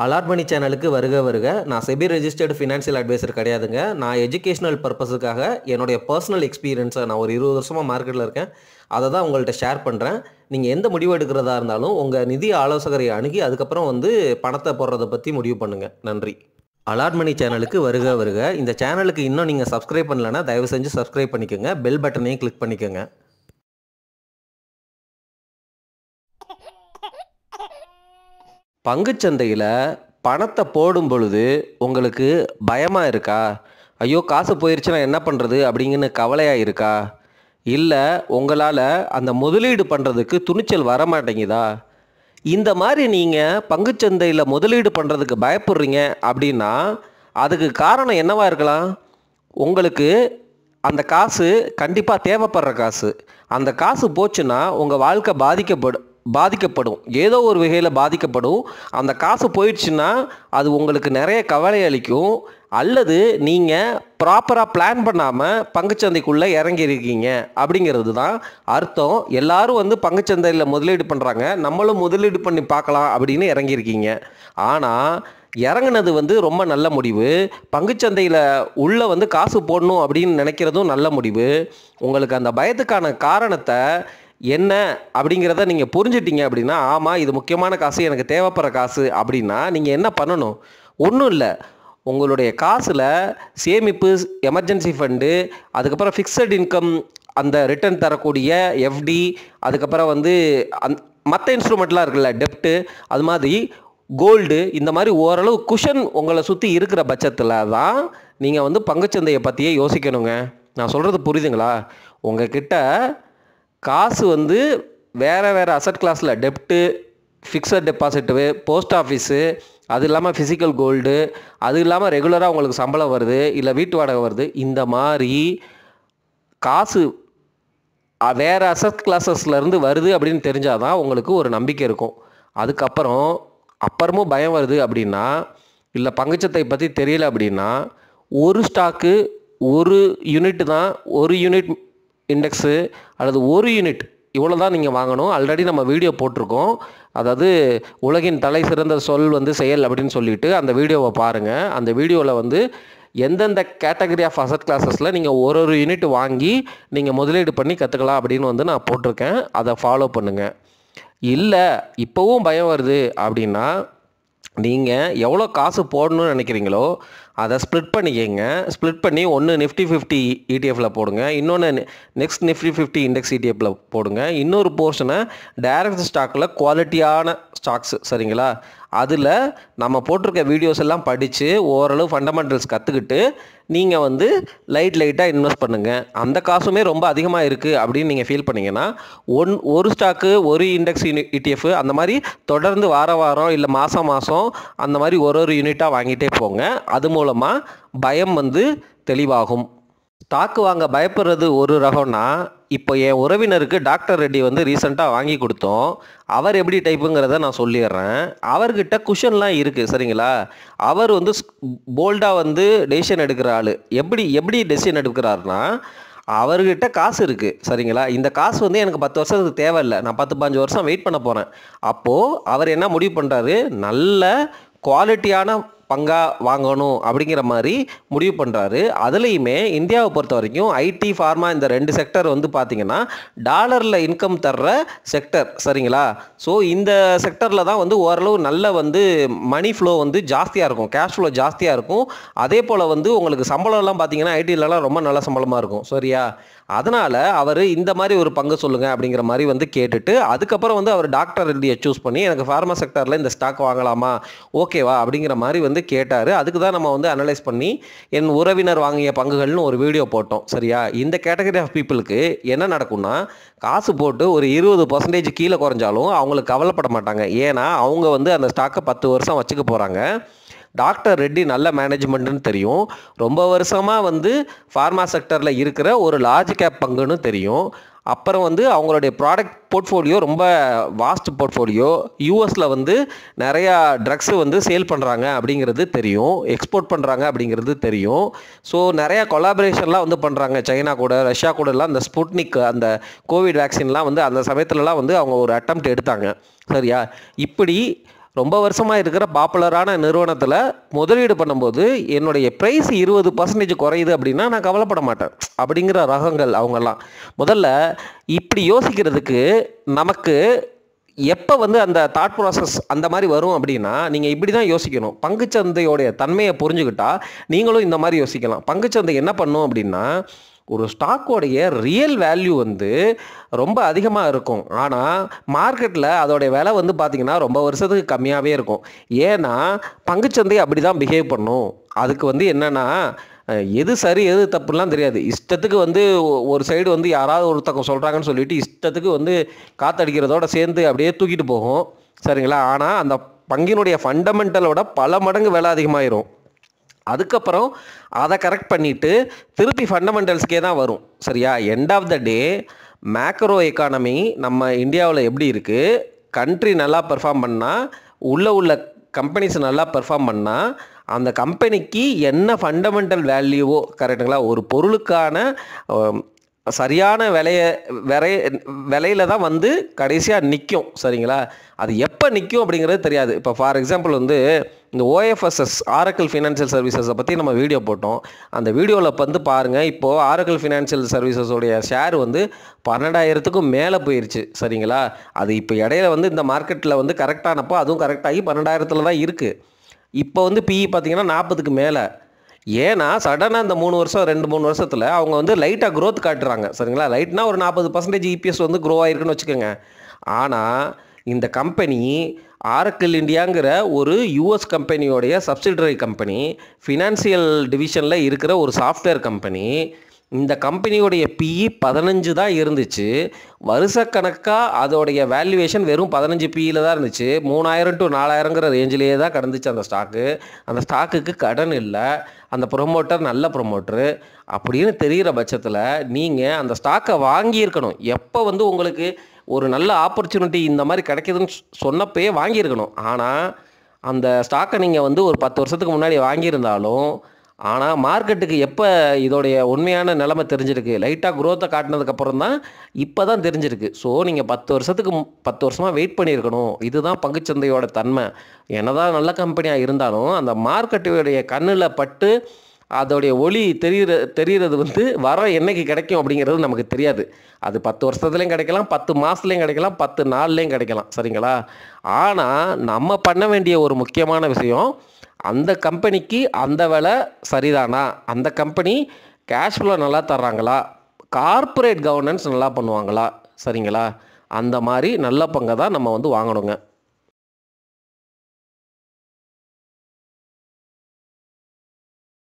Allot மணி சேனலுக்கு வருக வருக. நான் செபி ரெஜிஸ்டர்டு ஃபினான்ஷியல் அட்வைசர் கிடையாதுங்க. நான் எஜுகேஷனல் பர்பஸுக்காக என்னுடைய பர்சனல் எக்ஸ்பீரியன்ஸை நான் ஒரு 20 வருஷமாக மார்க்கெட்டில் இருக்கேன். அதை தான் உங்கள்கிட்ட ஷேர் பண்ணுறேன். நீங்கள் எந்த முடிவு எடுக்கிறதா இருந்தாலும் உங்கள் நிதி ஆலோசகரை அணுகி அதுக்கப்புறம் பணத்தை போடுறதை பற்றி முடிவு பண்ணுங்கள். நன்றி. அலாட் மணி சேனலுக்கு வருக வருக. இந்த சேனலுக்கு இன்னும் நீங்கள் சப்ஸ்கிரைப் பண்ணலைன்னா தயவு செஞ்சு சப்ஸ்கிரைப் பண்ணிக்கோங்க. பெல் பட்டனையும் கிளிக் பண்ணிக்கோங்க. பங்குச்சந்தையில் பணத்தை போடும் பொழுது உங்களுக்கு பயமாக இருக்கா? ஐயோ காசு போயிடுச்சுன்னா என்ன பண்ணுறது அப்படிங்கன்னு கவலையாக இருக்கா? இல்லை உங்களால் அந்த முதலீடு பண்ணுறதுக்கு துணிச்சல் வர மாட்டேங்குதா? இந்த மாதிரி நீங்கள் பங்குச்சந்தையில் முதலீடு பண்ணுறதுக்கு பயப்படுறீங்க அப்படின்னா அதுக்கு காரணம் என்னவாக இருக்கலாம்? உங்களுக்கு அந்த காசு கண்டிப்பாக தேவைப்படுற காசு. அந்த காசு போச்சுன்னா உங்கள் வாழ்க்கை பாதிக்கப்படும். ஏதோ ஒரு வகையில் பாதிக்கப்படும். அந்த காசு போயிடுச்சுன்னா அது உங்களுக்கு நிறைய கவலை அளிக்கும். அல்லது நீங்கள் ப்ராப்பராக பிளான் பண்ணாமல் பங்குச்சந்தைக்குள்ளே இறங்கியிருக்கீங்க அப்படிங்கிறது தான் அர்த்தம். எல்லோரும் பங்குச்சந்தையில் முதலீடு பண்ணுறாங்க, நம்மளும் முதலீடு பண்ணி பார்க்கலாம் அப்படின்னு இறங்கியிருக்கீங்க. ஆனால் இறங்குனது ரொம்ப நல்ல முடிவு. பங்குச்சந்தையில் உள்ள காசு போடணும் அப்படின்னு நினைக்கிறதும் நல்ல முடிவு. உங்களுக்கு அந்த பயத்துக்கான காரணத்தை என்ன அப்படிங்கிறத நீங்கள் புரிஞ்சிட்டீங்க அப்படின்னா, ஆமாம் இது முக்கியமான காசு, எனக்கு தேவைப்படுற காசு அப்படின்னா நீங்கள் என்ன பண்ணணும்? ஒன்றும் இல்லை. உங்களுடைய காசில் சேமிப்பு, எமர்ஜென்சி ஃபண்டு, அதுக்கப்புறம் ஃபிக்ஸட் இன்கம், அந்த ரிட்டர்ன் தரக்கூடிய எஃப்டி, அதுக்கப்புறம் மற்ற இன்ஸ்ட்ருமெண்ட்லாம் இருக்குல்ல, டெப்ட்டு, அது மாதிரி கோல்டு, இந்த மாதிரி ஓரளவு குஷன் உங்களை சுற்றி இருக்கிற பட்சத்தில் தான் நீங்கள் பங்குச்சந்தையை பற்றியே யோசிக்கணுங்க. நான் சொல்கிறது புரியுதுங்களா? உங்ககிட்ட காசு வேறு அசட் கிளாஸில் டெப்ட்டு, ஃபிக்ஸட் டெபாசிட்டு, போஸ்ட் ஆஃபீஸு, அது இல்லாமல் ஃபிசிக்கல் கோல்டு, அது இல்லாமல் ரெகுலராக உங்களுக்கு சம்பளம் வருது, இல்லை வீட்டு வாடகை வருது, இந்த மாதிரி காசு வேறு அசட் கிளாஸஸ்லேருந்து வருது அப்படின்னு தெரிஞ்சால் தான் உங்களுக்கு ஒரு நம்பிக்கை இருக்கும். அப்புறமும் பயம் வருது அப்படின்னா, இல்லை பங்குச்சந்தை பற்றி தெரியல அப்படின்னா, ஒரு ஸ்டாக்கு ஒரு யூனிட் தான், ஒரு யூனிட் இண்டெக்ஸு அல்லது ஒரு யூனிட் இவ்வளோ தான் நீங்கள் வாங்கணும். ஆல்ரெடி நம்ம வீடியோ போட்டிருக்கோம். அதாவது உலகின் தலை சிறந்த சொல் செயல் அப்படின்னு சொல்லிட்டு அந்த வீடியோவை பாருங்கள். அந்த வீடியோவில் எந்தெந்த கேட்டகரி ஆஃப் அசட் கிளாஸஸில் நீங்கள் ஒரு யூனிட் வாங்கி நீங்கள் முதலீடு பண்ணி கற்றுக்கலாம் அப்படின்னு நான் போட்டிருக்கேன். அதை ஃபாலோ பண்ணுங்கள். இல்லை இப்போவும் பயம் வருது அப்படின்னா, நீங்கள் எவ்வளோ காசு போடணும்னு நினைக்கிறீங்களோ அதை ஸ்ப்ளிட் பண்ணிக்கங்க. ஸ்ப்ளிட் பண்ணி ஒன்று நிஃப்டி 50 ETF போடுங்க, இன்னொன்று நெக்ஸ்ட் நிஃப்டி 50 இண்டெக்ஸ் ETF போடுங்க, இன்னொரு போர்ஷனை டைரக்ட் ஸ்டாக்கில் குவாலிட்டியான ஸ்டாக்ஸ், சரிங்களா? அதில் நம்ம போட்டிருக்க வீடியோஸ் எல்லாம் படித்து ஓரளவு ஃபண்டமெண்டல்ஸ் கற்றுக்கிட்டு நீங்கள் லைட்டாக இன்வெஸ்ட் பண்ணுங்கள். அந்த காசுமே ரொம்ப அதிகமாக இருக்குது அப்படின்னு நீங்கள் ஃபீல் பண்ணிங்கன்னா ஒரு ஸ்டாக்கு ஒரு இண்டெக்ஸ் ETF அந்த மாதிரி தொடர்ந்து வாரம் இல்லை மாதம் அந்த மாதிரி ஒரு யூனிட்டாக வாங்கிட்டே போங்க. அது மூலமாக பயம் தெளிவாகும். ஸ்டாக்கு வாங்க பயப்படுறது ஒரு ரகம்னா, இப்போ என் உறவினருக்கு டாக்டர் ரெட்டி ரீசெண்டாக வாங்கி கொடுத்தோம். அவர் எப்படி டைப்புங்கிறத நான் சொல்லிடுறேன். அவர்கிட்ட குஷன்லாம் இருக்குது, சரிங்களா? அவர் போல்டாக டெசிஷன் எடுக்கிற ஆள். எப்படி டெசிஷன் எடுக்கிறாருன்னா, அவர்கிட்ட காசு இருக்குது, சரிங்களா? இந்த காசு எனக்கு 10 வருஷத்துக்கு தேவையில்லை, நான் 10-15 வருஷம் வெயிட் பண்ண போகிறேன். அப்போது அவர் என்ன முடிவு பண்ணுறாரு? நல்ல குவாலிட்டியான பங்காக வாங்கணும் அப்படிங்கிற மாதிரி முடிவு பண்ணுறாரு. அதுலேயுமே இந்தியாவை பொறுத்த வரைக்கும் ஐடி, ஃபார்மா, இந்த 2 செக்டர் பார்த்திங்கன்னா டாலரில் இன்கம் தர்ற செக்டர், சரிங்களா? ஸோ இந்த செக்டரில் தான் ஓரளவு நல்ல மணி ஃப்ளோ ஜாஸ்தியாக இருக்கும், கேஷ் ஃப்ளோ ஜாஸ்தியாக இருக்கும். அதே போல் உங்களுக்கு சம்பளம்லாம் பார்த்திங்கன்னா ஐடியிலலாம் ரொம்ப நல்ல சம்பளமாக இருக்கும், சரியா? அதனால் அவர் இந்த மாதிரி ஒரு பங்கு சொல்லுங்கள் அப்படிங்கிற மாதிரி கேட்டுட்டு அதுக்கப்புறம் அவர் டாக்டர் ரெட்டியை சூஸ் பண்ணி எனக்கு ஃபார்மா செக்டரில் இந்த ஸ்டாக் வாங்கலாமா, ஓகேவா அப்படிங்கிற மாதிரி கேட்டார். அதுக்கு தான் நம்ம அனலைஸ் பண்ணி என் உறவினர் வாங்கிய பங்குகள்னு ஒரு வீடியோ போட்டோம், சரியா? இந்த கேட்டகரி ஆஃப் பீப்புளுக்கு என்ன நடக்கும்னா, காசு போட்டு ஒரு 20% கீழே குறைஞ்சாலும் அவங்களுக்கு கவலைப்பட மாட்டாங்க. ஏன்னா அவங்க அந்த ஸ்டாக்கை 10 வருஷம் வச்சுக்க போகிறாங்க. டாக்டர் ரெட்டி நல்ல மேனேஜ்மெண்ட்டுன்னு தெரியும். ரொம்ப வருஷமாக ஃபார்மா செக்டரில் இருக்கிற ஒரு லார்ஜ் கேப் பங்குன்னு தெரியும். அப்புறம் அவங்களுடைய ப்ராடக்ட் போர்ட்ஃபோலியோ ரொம்ப வாஸ்ட் போர்ட்ஃபோலியோ. யூஎஸில் நிறையா ட்ரக்ஸு சேல் பண்ணுறாங்க அப்படிங்கிறது தெரியும், எக்ஸ்போர்ட் பண்ணுறாங்க அப்படிங்கிறது தெரியும். ஸோ நிறையா கொலாபரேஷன்லாம் பண்ணுறாங்க சைனா கூட, ரஷ்யா கூடலாம். அந்த ஸ்புட்னிக், அந்த கோவிட் வேக்சின்லாம் அந்த சமயத்துலலாம் அவங்க ஒரு அட்டெம்ப்ட் எடுத்தாங்க, சரியா? இப்படி ரொம்ப வருஷமாக இருக்கிற பாப்புலரான நிறுவனத்தில் முதலீடு பண்ணும்போது என்னுடைய ப்ரைஸ் 20% குறையுது அப்படின்னா நான் கவலைப்பட மாட்டேன் அப்படிங்கிற ரகங்கள் அவங்கெல்லாம். முதல்ல இப்படி யோசிக்கிறதுக்கு நமக்கு எப்போ வந்து அந்த தாட் ப்ராசஸ் அந்த மாதிரி வரும் அப்படின்னா, நீங்கள் இப்படி தான் யோசிக்கணும். பங்குச்சந்தையோடைய தன்மையை புரிஞ்சுக்கிட்டா நீங்களும் இந்த மாதிரி யோசிக்கலாம். பங்குச்சந்தை என்ன பண்ணும் அப்படின்னா, ஒரு ஸ்டாக்கோடைய ரியல் வேல்யூ வந்து ரொம்ப அதிகமாக இருக்கும். ஆனால் மார்க்கெட்டில் அதோடைய விலை வந்து பார்த்திங்கன்னா ரொம்ப வருஷத்துக்கு கம்மியாகவே இருக்கும். ஏன்னா பங்குச்சந்தை அப்படி தான் பிஹேவ் பண்ணும். அதுக்கு வந்து என்னென்னா, எது சரி எது தப்புலாம் தெரியாது. இஷ்டத்துக்கு வந்து ஒரு சைடு வந்து யாராவது ஒருத்தவங்க சொல்கிறாங்கன்னு சொல்லிட்டு இஷ்டத்துக்கு வந்து காற்றடிக்கிறதோட சேர்ந்து அப்படியே தூக்கிட்டு போகும். சரிங்களா? ஆனால் அந்த பங்கினுடைய ஃபண்டமெண்டலோட பல மடங்கு விலை அதிகமாயிரும். அதுக்கப்புறம் அதை கரெக்ட் பண்ணிவிட்டு திருப்பி ஃபண்டமெண்டல்ஸ்க்கே தான் வரும். சரியா? End of the day macro economy நம்ம இந்தியாவில் எப்படி இருக்குது, கண்ட்ரி நல்லா பெர்ஃபார்ம் பண்ணால், உள்ள கம்பெனிஸ் நல்லா பெர்ஃபார்ம் பண்ணால், அந்த கம்பெனிக்கு என்ன ஃபண்டமெண்டல் வேல்யூவோ, கரெக்டுங்களா, ஒரு பொருளுக்கான சரியான விலையில தான் வந்து கடைசியாக நிற்கும். சரிங்களா? அது எப்போ நிற்கும் அப்படிங்கிறது தெரியாது. இப்போ ஃபார் எக்ஸாம்பிள் வந்து இந்த OFSS ஆரக்கிள் ஃபினான்ஷியல் சர்வீசஸை பற்றி நம்ம வீடியோ போட்டோம். அந்த வீடியோவில் வந்து பாருங்கள், இப்போது ஆரக்கிள் ஃபினான்ஷியல் சர்வீசஸோடைய ஷேர் வந்து 12,000க்கும் மேலே போயிடுச்சு. சரிங்களா? அது இப்போ இடையில வந்து இந்த மார்க்கெட்டில் வந்து கரெக்டானப்போ அதுவும் கரெக்டாகி 12,000 தான் இருக்குது. இப்போ வந்து PE பார்த்திங்கன்னா 40க்கு மேலே. ஏன்னா சடனாக இந்த 2-3 வருஷத்தில் அவங்க வந்து லைட்டாக க்ரோத் காட்டுறாங்க. சரிங்களா? லைட்னா ஒரு 40% EPS வந்து க்ரோ ஆகிருக்குன்னு வச்சுக்கோங்க. ஆனால் இந்த கம்பெனி ஆரக்கிள் இந்தியாங்கிற ஒரு US கம்பெனியோடைய சப்சிடரி கம்பெனி, ஃபினான்சியல் டிவிஷனில் இருக்கிற ஒரு சாஃப்ட்வேர் கம்பெனி. இந்த கம்பெனியோடைய PE 15 தான் இருந்துச்சு. வருஷக்கணக்காக அதோடைய வேல்யூவேஷன் வெறும் 15 PEயில் தான் இருந்துச்சு. 3000 to 4000ங்கிற ரேஞ்சிலேயே தான் கடந்துச்சு அந்த ஸ்டாக்கு. அந்த ஸ்டாக்குக்கு கடன் இல்லை, அந்த ப்ரொமோட்டர் நல்ல ப்ரொமோட்டரு அப்படின்னு தெரிகிற பட்சத்தில் நீங்கள் அந்த ஸ்டாக்கை வாங்கியிருக்கணும். எப்போ வந்து உங்களுக்கு ஒரு நல்ல ஆப்பர்ச்சுனிட்டி இந்த மாதிரி கிடைக்கிதுன்னு சொன்னப்பயே வாங்கியிருக்கணும். ஆனால் அந்த ஸ்டாக்கை நீங்கள் வந்து ஒரு 10 வருஷத்துக்கு முன்னாடி வாங்கியிருந்தாலும், ஆனால் மார்க்கெட்டுக்கு எப்போ இதோடைய உண்மையான நிலைமை தெரிஞ்சிருக்கு, லைட்டாக க்ரோத்தை காட்டினதுக்கப்புறம் தான் இப்போ தான் தெரிஞ்சிருக்கு. ஸோ நீங்கள் 10 வருஷமாக வெயிட் பண்ணியிருக்கணும். இதுதான் பங்குச்சந்தையோட தன்மை. என்னதான் நல்ல கம்பெனியாக இருந்தாலும் அந்த மார்க்கெட்டுடைய கண்ணில் பட்டு அதோடைய ஒளி தெரிகிறது வந்து வர என்னைக்கு கிடைக்கும் அப்படிங்கிறது நமக்கு தெரியாது. அது 10 வருஷத்துலேயும் கிடைக்கலாம், 10 மாதத்துலேயும் கிடைக்கலாம், 10 நாள்லேயும் கிடைக்கலாம். சரிங்களா? ஆனால் நம்ம பண்ண வேண்டிய ஒரு முக்கியமான விஷயம், அந்த கம்பெனிக்கு அந்த விலை சரிதானா, அந்த கம்பெனி கேஷ் ஃப்ளோ நல்லா தர்றாங்களா, கார்ப்பரேட் கவர்னன்ஸ் நல்லா பண்ணுவாங்களா, சரிங்களா, அந்த மாதிரி நல்ல பங்கை தான் நம்ம வந்து வாங்கணுங்க.